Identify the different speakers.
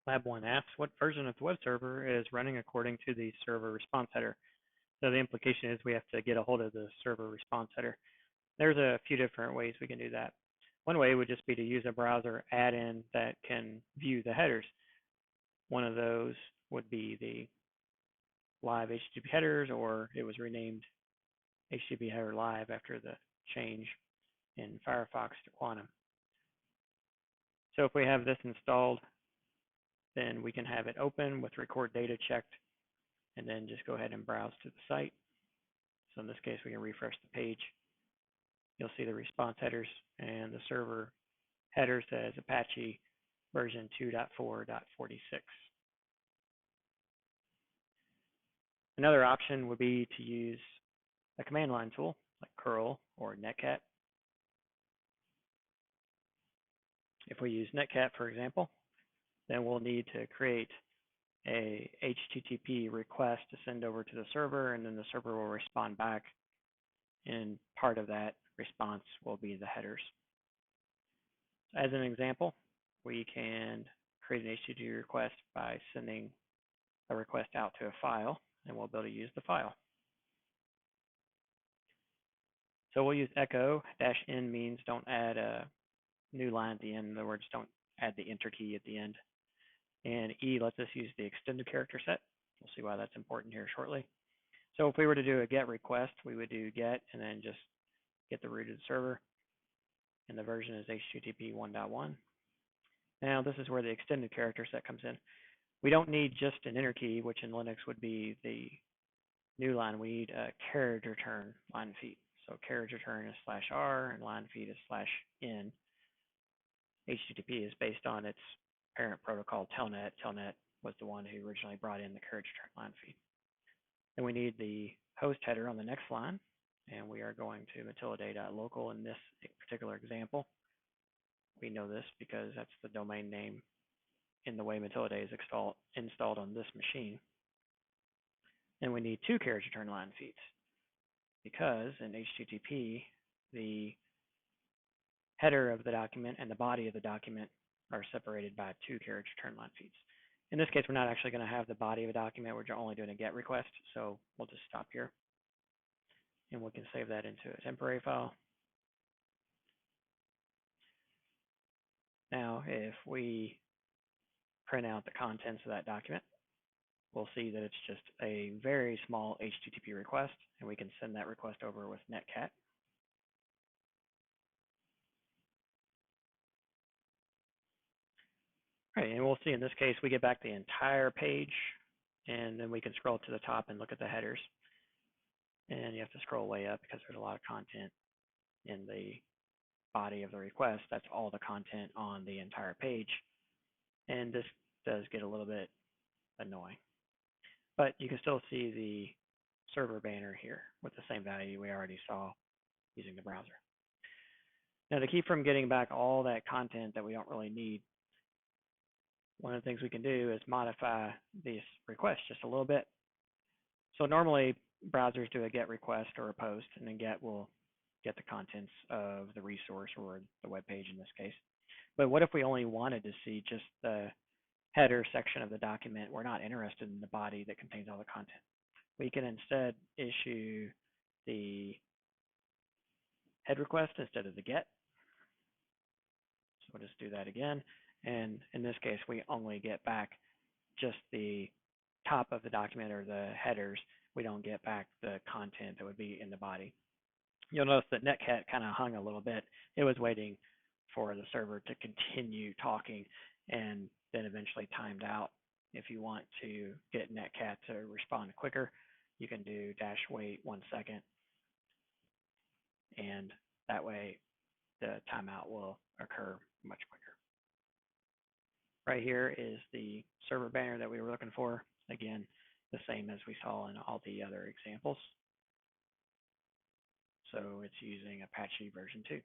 Speaker 1: Lab 1 asks what version of the web server is running according to the server response header. So the implication is we have to get a hold of the server response header. There's a few different ways we can do that. One way would just be to use a browser add-in that can view the headers. One of those would be the live HTTP headers, or it was renamed HTTP header live after the change in Firefox to Quantum. So if we have this installed, then we can have it open with record data checked, and then just go ahead and browse to the site. So in this case, we can refresh the page. You'll see the response headers, and the server header says Apache version 2.4.46. Another option would be to use a command line tool like curl or netcat. If we use netcat, for example, then we'll need to create a HTTP request to send over to the server, and then the server will respond back, and part of that response will be the headers. As an example, we can create an HTTP request by sending a request out to a file, and we'll be able to use the file. So we'll use echo. -n means don't add a new line at the end. In other words, don't add the enter key at the end. And E lets us use the extended character set. We'll see why that's important here shortly. So if we were to do a GET request, we would do GET and then just get the root of the server. And the version is HTTP 1.1. Now this is where the extended character set comes in. We don't need just an enter key, which in Linux would be the new line. We need a carriage return line feed. So carriage return is /r and line feed is /n. HTTP is based on its parent protocol, Telnet. Telnet was the one who originally brought in the carriage return line feed. Then we need the host header on the next line, and we are going to Mutillidae.local in this particular example. We know this because that's the domain name in the way Mutillidae is installed on this machine. And we need two carriage return line feeds because in HTTP, the header of the document and the body of the document are separated by two carriage return line feeds. In this case, we're not actually going to have the body of a document. We're only doing a GET request, so we'll just stop here. And we can save that into a temporary file. Now, if we print out the contents of that document, we'll see that it's just a very small HTTP request, and we can send that request over with netcat. Right, and we'll see in this case, we get back the entire page, and then we can scroll to the top and look at the headers. And you have to scroll way up because there's a lot of content in the body of the request. That's all the content on the entire page. And this does get a little bit annoying. But you can still see the server banner here with the same value we already saw using the browser. Now, to keep from getting back all that content that we don't really need, one of the things we can do is modify this request just a little bit. So normally browsers do a GET request or a post, and then GET will get the contents of the resource or the web page in this case. But what if we only wanted to see just the header section of the document? We're not interested in the body that contains all the content. We can instead issue the head request instead of the GET. So we'll just do that again. And in this case, we only get back just the top of the document or the headers. We don't get back the content that would be in the body. You'll notice that netcat kind of hung a little bit. It was waiting for the server to continue talking and then eventually timed out. If you want to get netcat to respond quicker, you can do -wait 1 second. And that way the timeout will occur much quicker. Right here is the server banner that we were looking for. Again, the same as we saw in all the other examples. So it's using Apache version 2.